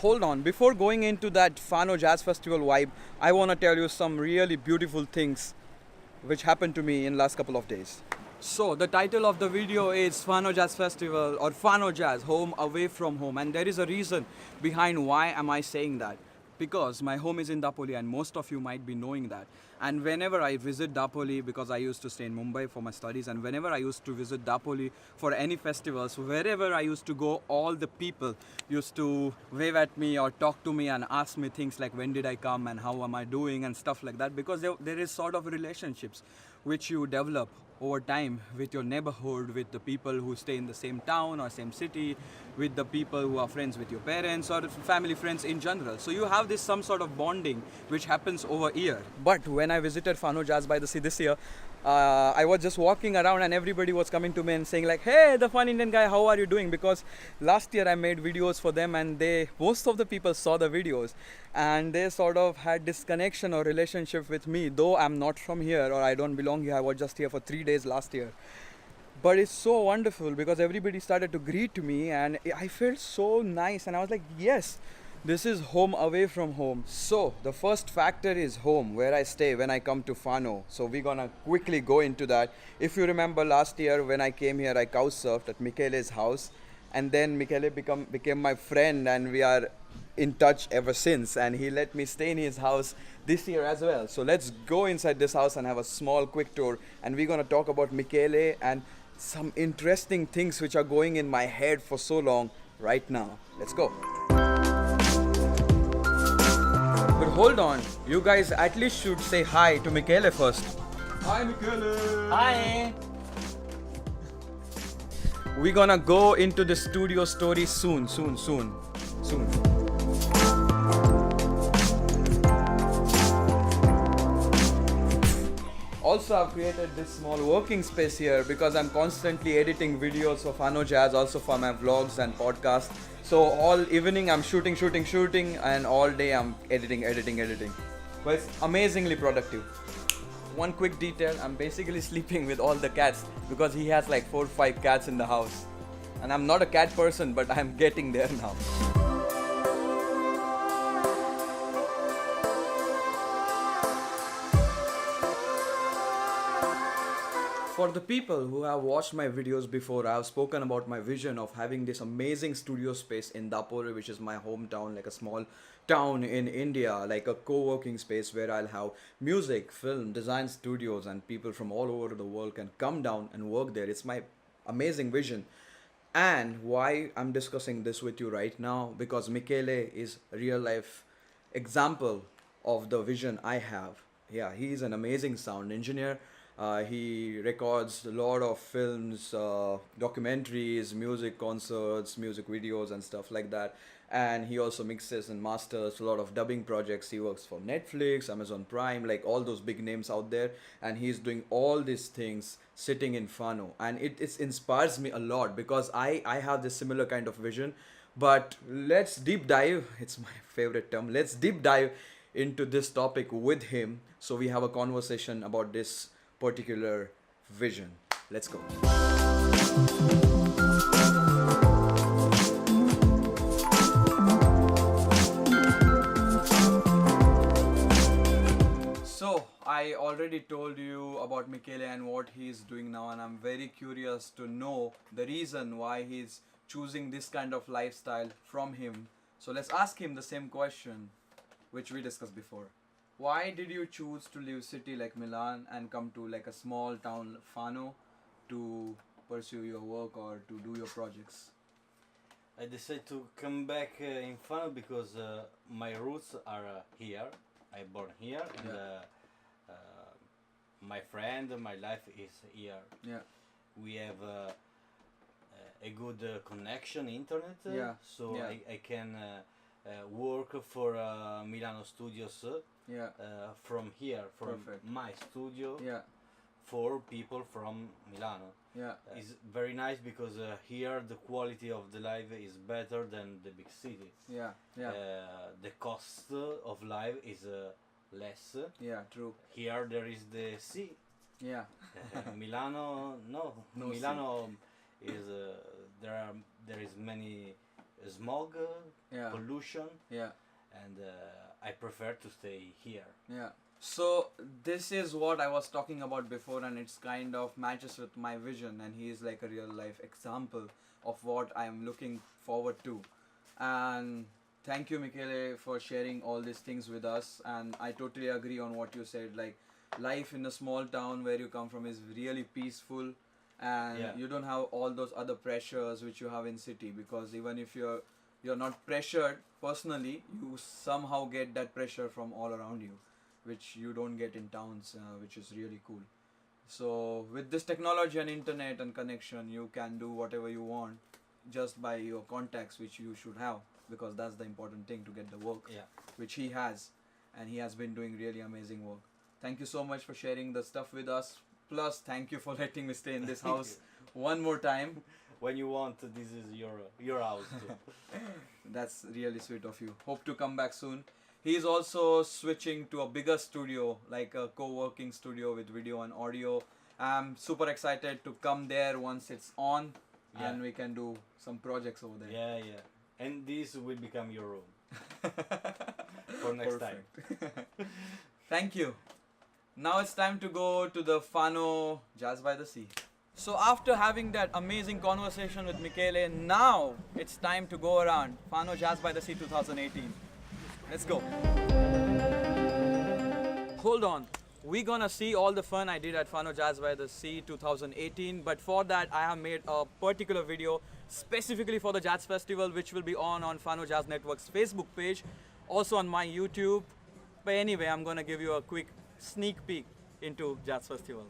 hold on. Before going into that FANO Jazz Festival vibe, I want to tell you some really beautiful things which happened to me in last couple of days. So the title of the video is FANO Jazz Festival or FANO Jazz, Home Away from Home, and there is a reason behind why am I saying that. Because my home is in Dapoli and most of you might be knowing that. And whenever I visit Dapoli, because I used to stay in Mumbai for my studies, and whenever I used to visit Dapoli for any festivals, wherever I used to go, all the people used to wave at me or talk to me and ask me things like when did I come and how am I doing and stuff like that, because there is sort of relationships which you develop over time with your neighborhood, with the people who stay in the same town or same city, with the people who are friends with your parents or family friends in general. So you have this some sort of bonding which happens over here. But when I visited FANO Jazz by the Sea this year, I was just walking around and everybody was coming to me and saying like, hey, the fun Indian guy, how are you doing? Because last year I made videos for them and most of the people saw the videos and they sort of had this connection or relationship with me, though I'm not from here or I don't belong here. I was just here for 3 days last year. But it's so wonderful because everybody started to greet me and I felt so nice and I was like, yes, this is home away from home. So the first factor is home, where I stay when I come to FANO. So we're gonna quickly go into that. If you remember last year when I came here, I couch surfed at Michele's house, and then Michele became my friend and we are in touch ever since, and he let me stay in his house this year as well. So let's go inside this house and have a small quick tour, and we're gonna talk about Michele and some interesting things which are going in my head for so long right now. Let's go. But hold on, you guys at least should say hi to Michele first. Hi Michele! Hi! We're gonna go into the studio story soon. Also, I've created this small working space here because I'm constantly editing videos for FANO Jazz, also for my vlogs and podcasts. So all evening I'm shooting, and all day I'm editing. But it's amazingly productive. One quick detail, I'm basically sleeping with all the cats because he has like 4 or 5 cats in the house. And I'm not a cat person, but I'm getting there now. For the people who have watched my videos before, I have spoken about my vision of having this amazing studio space in Dapoli, which is my hometown, like a small town in India, like a co-working space where I'll have music, film, design studios, and people from all over the world can come down and work there. It's my amazing vision. And why I'm discussing this with you right now, because Michele is a real life example of the vision I have. Yeah, he's an amazing sound engineer. He records a lot of films, documentaries, music concerts, music videos and stuff like that. And he also mixes and masters a lot of dubbing projects. He works for Netflix, Amazon Prime, like all those big names out there. And he's doing all these things sitting in FANO. And it inspires me a lot because I have this similar kind of vision. But let's deep dive. It's my favorite term. Let's deep dive into this topic with him. So we have a conversation about this particular vision. Let's go. So I already told you about Michele and what he's doing now, and I'm very curious to know the reason why he's choosing this kind of lifestyle from him. So let's ask him the same question which we discussed before. Why did you choose to leave city like Milan and come to like a small town FANO to pursue your work or to do your projects? I decided to come back in FANO because my roots are here. I born here, and my friend, my life is here. Yeah. We have a good connection, internet. So Yeah. I can work for Milano Studios. From here, from Perfect. my studio, Yeah. for people from Milano. Yeah. It's very nice because here the quality of the life is better than the big city. Yeah. Yeah. The cost of life is less. Yeah. True. Here there is the sea. Yeah. Milano, no. No Milano is there is many smog, Yeah. pollution, Yeah. and I prefer to stay here. Yeah. So this is what I was talking about before, and it's kind of matches with my vision, and he is like a real life example of what I am looking forward to. And thank you, Michele, for sharing all these things with us. And I totally agree on what you said. Like, life in a small town where you come from is really peaceful, and Yeah. you don't have all those other pressures which you have in city. Because even if you're not pressured personally, you somehow get that pressure from all around you, which you don't get in towns, which is really cool. So with this technology and internet and connection, you can do whatever you want just by your contacts, which you should have, because that's the important thing to get the work, Yeah. which he has, and he has been doing really amazing work. Thank you so much for sharing the stuff with us. Plus, thank you for letting me stay in this house one more time. When you want, this is your house too. That's really sweet of you. Hope to come back soon. He's also switching to a bigger studio, like a co-working studio with video and audio. I'm super excited to come there once it's on, Yeah. and we can do some projects over there. Yeah, yeah. And this will become your room for next time. Perfect. Thank you. Now it's time to go to the FANO Jazz by the Sea. So after having that amazing conversation with Michele, now it's time to go around FANO Jazz by the Sea 2018. Let's go. Hold on. We're gonna see all the fun I did at FANO Jazz by the Sea 2018, but for that I have made a particular video specifically for the Jazz Festival, which will be on FANO Jazz Network's Facebook page, also on my YouTube. But anyway, I'm gonna give you a quick sneak peek into Jazz Festival.